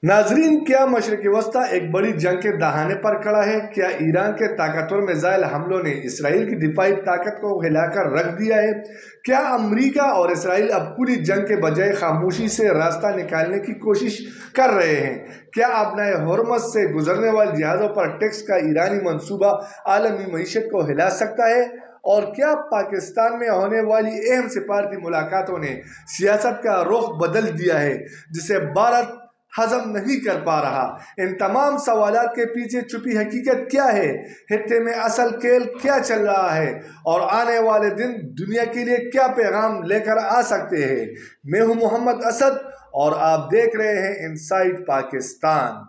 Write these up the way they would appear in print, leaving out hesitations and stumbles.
नाजरीन, क्या मशरक़ वस्ता एक बड़ी जंग के दहाने पर खड़ा है? क्या ईरान के ताकतवर मिसाइल हमलों ने इसराइल की दिफाई ताकत को हिलाकर रख दिया है? क्या अमरीका और इसराइल अब पूरी जंग के बजाय खामोशी से रास्ता निकालने की कोशिश कर रहे हैं? क्या अपनाए हॉर्मज़ से गुजरने वाले जहाज़ों पर टैक्स का ईरानी मंसूबा आलमी मईशत को हिला सकता है? और क्या पाकिस्तान में होने वाली अहम सिफारती मुलाकातों ने सियासत का रुख बदल दिया है, जिसे भारत हजम नहीं कर पा रहा? इन तमाम सवालात के पीछे छुपी हकीकत क्या है? खित्ते में असल खेल क्या चल रहा है? और आने वाले दिन दुनिया के लिए क्या पैगाम लेकर आ सकते हैं? मैं हूं मोहम्मद असद और आप देख रहे हैं इनसाइड पाकिस्तान।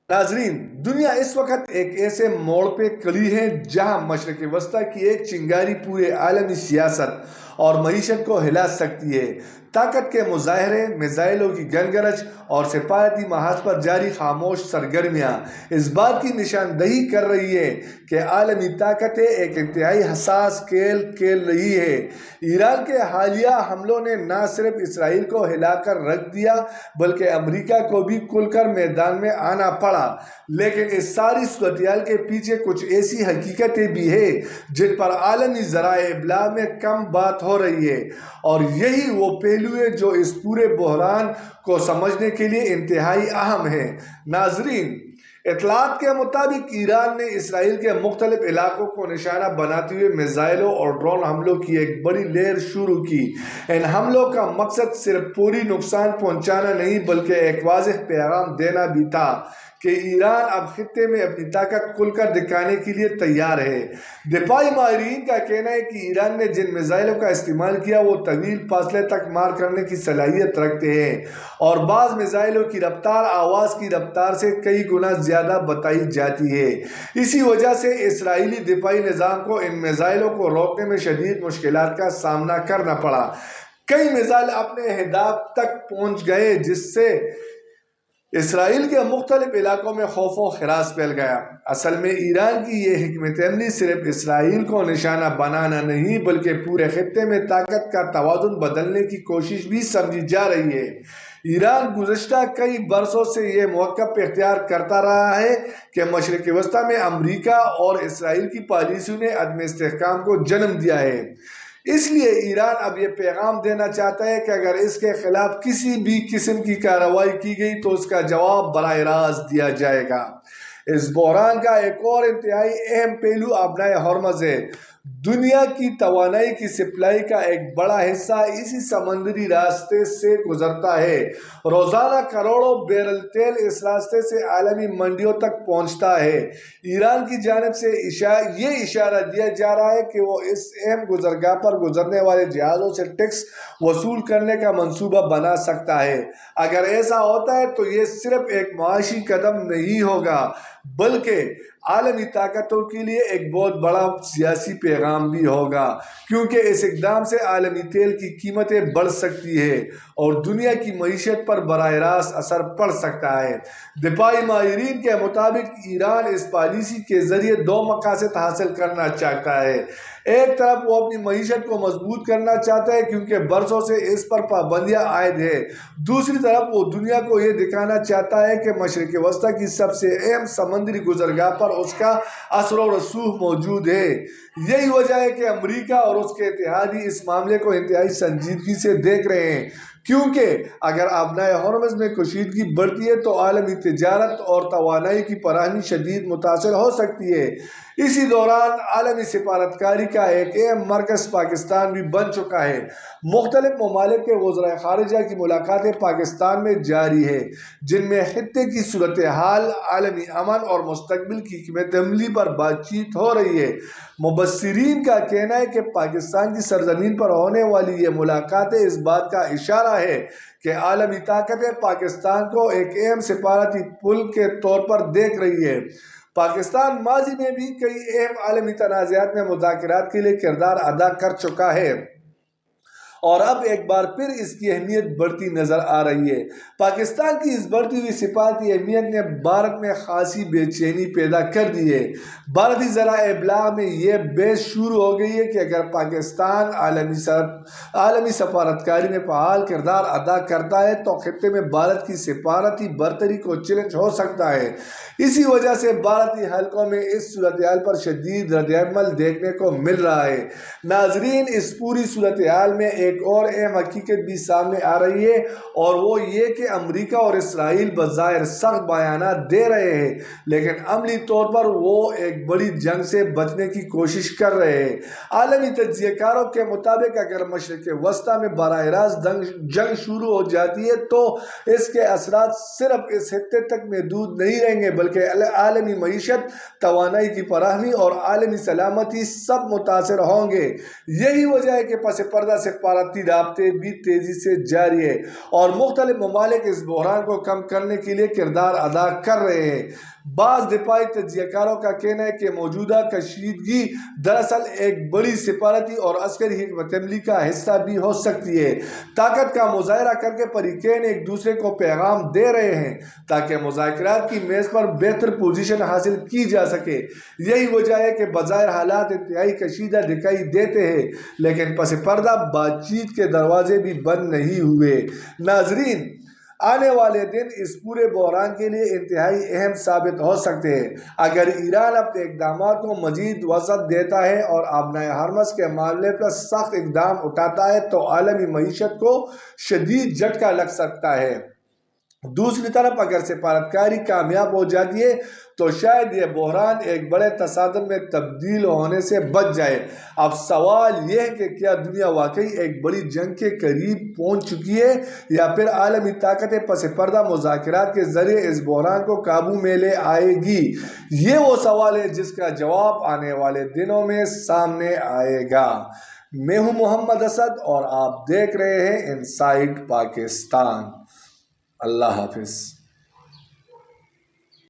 नाजरीन, दुनिया इस वक्त एक ऐसे मोड़ पे खड़ी है जहां मशरक़ वस्ता की एक चिंगारी पूरे आलमी सियासत और मईशत को हिला सकती है। ताकत के मुजाहरे, मिसाइलों की गनगरज और सिफारती महाज पर जारी खामोश सरगर्मियाँ इस बात की निशानदही कर रही है कि आलमी ताकतें एक इंतहाई हसास खेल खेल रही है। ईरान के हालिया हमलों ने न सिर्फ इसराइल को हिलाकर रख दिया, बल्कि अमरीका को भी खुलकर मैदान में आना पड़ा। लेकिन इस सारी सूरत के पीछे कुछ ऐसी हकीकतें भी है जिन पर आलमी ज़राए इब्लाग में कम बात हो रही है, और यही वो पहलू है जो इस पूरे बहरान को समझने के लिए इंतहाई अहम है। नाजरीन, इतलात के मुताबिक ईरान ने इसराइल के मुख्तलिफ इलाकों को निशाना बनाते हुए मिसाइलों और ड्रोन हमलों की एक बड़ी लहर शुरू की। इन हमलों का मकसद सिर्फ पूरी नुकसान पहुंचाना नहीं, बल्कि एक वाज़ेह पैगाम देना भी था कि ईरान अब खित्ते में अपनी ताकत खुलकर दिखाने के लिए तैयार है। दिफाई माहिरीन का कहना है कि ईरान ने जिन मिसाइलों का इस्तेमाल किया वो तवील फासले तक मार करने की सलाहियत रखते हैं, और बाज़ मिसाइलों की रफ्तार आवाज़ की रफ्तार से कई गुना ज़्यादा बताई जाती है। इसी वजह से इसराइली दिफाई निज़ाम को इन मिसाइलों को रोकने में शदीद मुश्किलात का सामना करना पड़ा। कई मिसाइल अपने अहदाफ तक पहुँच गए, जिससे इसराइल के मुख्तलिफ इलाकों में खौफ व खरास फैल गया। असल में ईरान की ये हिकमत अमली सिर्फ इसराइल को निशाना बनाना नहीं, बल्कि पूरे खित्ते में ताकत का तवाज़ुन बदलने की कोशिश भी समझी जा रही है। ईरान गुज़श्ता कई बरसों से ये मौक़िफ़ इख्तियार करता रहा है कि मशरक़ वस्ता में अमरीका और इसराइल की पॉलिसियों ने अदम इस्तेहकाम को जन्म दिया है। इसलिए ईरान अब ये पैगाम देना चाहता है कि अगर इसके खिलाफ किसी भी किस्म की कार्रवाई की गई तो उसका जवाब बराह रास्त दिया जाएगा। इस बहरान का एक और इंतहाई अहम पहलू अपनाए हॉर्मज़ है। दुनिया की तवानाई की सप्लाई का एक बड़ा हिस्सा इसी समंदरी रास्ते से गुजरता है। रोज़ाना करोड़ों बैरल तेल इस रास्ते से आलमी मंडियों तक पहुंचता है। ईरान की जानिब से ये इशारा दिया जा रहा है कि वो इस अहम गुजरगाह पर गुजरने वाले जहाज़ों से टैक्स वसूल करने का मंसूबा बना सकता है। अगर ऐसा होता है तो ये सिर्फ एक मुआशी कदम नहीं होगा, बल्कि आलमी ताकतों के लिए एक बहुत बड़ा सियासी पैगाम भी होगा, क्योंकि इस इक़दाम से आलमी तेल की कीमतें बढ़ सकती है और दुनिया की मईशत पर बराह रास्त असर पड़ सकता है। दिफाई माहिरीन के मुताबिक ईरान इस पॉलिसी के ज़रिए दो मकासद हासिल करना चाहता है। एक तरफ वो अपनी मईशत को मजबूत करना चाहता है, क्योंकि बरसों से इस पर पाबंदियाँ आयद है। दूसरी तरफ वो दुनिया को ये दिखाना चाहता है कि मशरक़ वस्ता की सबसे अहम समंदरी गुजरगाह पर उसका असर व रसूख मौजूद है। यही वजह है कि अमरीका और उसके इत्तेहादी इस मामले को इंतहाई संजीदगी से देख रहे हैं, क्योंकि अगर अपनाए हॉर्मज़ में कशीदगी बढ़ती है तो आलमी तिजारत और तवानाई की फराहमी शदीद मुतासर हो सकती है। इसी दौरान आलमी सिफारतकारी का एक अहम मरकज़ पाकिस्तान भी बन चुका है। मुख्तलिफ ममालिक के वज़राए ख़ारिजा की मुलाकातें पाकिस्तान में जारी है, जिनमें खित्ते की सूरत हाल, आलमी अमन और मुस्तक़बिल की हिकमत अमली पर बातचीत हो रही है। मुबस्सिरीन का कहना है कि पाकिस्तान की सरजमीन पर होने वाली ये मुलाकातें इस बात का इशारा है कि आलमी ताकतें पाकिस्तान को एक अहम सिफारती पुल के तौर पर देख रही है। पाकिस्तान माजी में भी कई अहम आलमी तनाज़ात में मुज़ाकरात के लिए किरदार अदा कर चुका है, اور اب ایک بار پھر اس کی اہمیت بڑھتی نظر آ رہی ہے۔ پاکستان کی اس بڑھتی ہوئی سفارتی اہمیت نے بھارت میں خاصی بے چینی پیدا کر دی ہے۔ بھارتی ذرائع ابلاغ میں یہ بحث شروع ہو گئی ہے کہ اگر پاکستان عالمی سفارتکاری میں فعال کردار ادا کرتا ہے تو خطے میں بھارت کی سفارتی برتری کو چیلنج ہو سکتا ہے۔ اسی وجہ سے بھارتی حلقوں میں اس صورتحال پر شدید ردعمل دیکھنے کو مل رہا ہے۔ ناظرین، اس پوری صورتحال میں ایک اور اہم حقیقت بھی سامنے آ رہی ہے، اور وہ یہ کہ امریکہ اور اسرائیل بظاہر سخت بیانات دے رہے ہیں، لیکن عملی طور پر وہ ایک بڑی جنگ سے بچنے کی کوشش کر رہے ہیں۔ عالمی تجزیہ کاروں کے مطابق اگر مشرق وسطیٰ میں براہ راست جنگ شروع ہو جاتی ہے تو اس کے اثرات صرف اس خطے تک محدود نہیں رہیں گے، بلکہ عالمی معیشت، توانائی کی فراہمی اور عالمی سلامتی سب متاثر ہوں گے۔ یہی وجہ ہے کہ پس پردہ سفارتی رابطے بھی تیزی سے جاری ہے اور مختلف ممالک اس بحران کو کم کرنے کے لیے کردار ادا کر رہے ہیں۔ بعض دفاعی تجزیہ کاروں کا کہنا ہے کہ موجودہ کشیدگی دراصل ایک بڑی سفارتی اور عسکری حکمت عملی کا حصہ بھی ہو سکتی ہے۔ طاقت کا مظاہرہ کر کے فریقین ایک دوسرے کو پیغام دے رہے ہیں تاکہ مذاکرات کی میز پر بہتر پوزیشن حاصل کی جا سکے۔ یہی وجہ ہے کہ بظاہر حالات انتہائی کشیدہ دکھائی دیتے ہیں، لیکن پس پردہ بات چیت کے دروازے بھی بند نہیں ہوئے۔ ناظرین، آنے والے دن اس پورے بحران کے لیے انتہائی اہم ثابت ہو سکتے ہیں۔ اگر ایران اپنے اقدامات کو مزید وسعت دیتا ہے اور آبنائے ہرمز کے معاملے پر سخت اقدام اٹھاتا ہے تو عالمی معیشت کو شدید جھٹکا لگ سکتا ہے۔ دوسری طرف اگر سفارتکاری کامیاب ہو جاتی ہے تو شاید یہ بحران ایک بڑے تصادم میں تبدیل ہونے سے بچ جائے۔ اب سوال یہ ہے کہ کیا دنیا واقعی ایک بڑی جنگ کے قریب پہنچ چکی ہے، یا پھر عالمی طاقتیں پس پردہ مذاکرات کے ذریعے اس بحران کو قابو میں لے آئے گی؟ یہ وہ سوال ہے جس کا جواب آنے والے دنوں میں سامنے آئے گا۔ میں ہوں محمد اسد اور آپ دیکھ رہے ہیں انسائٹ پاکستان۔ اللہ حافظ۔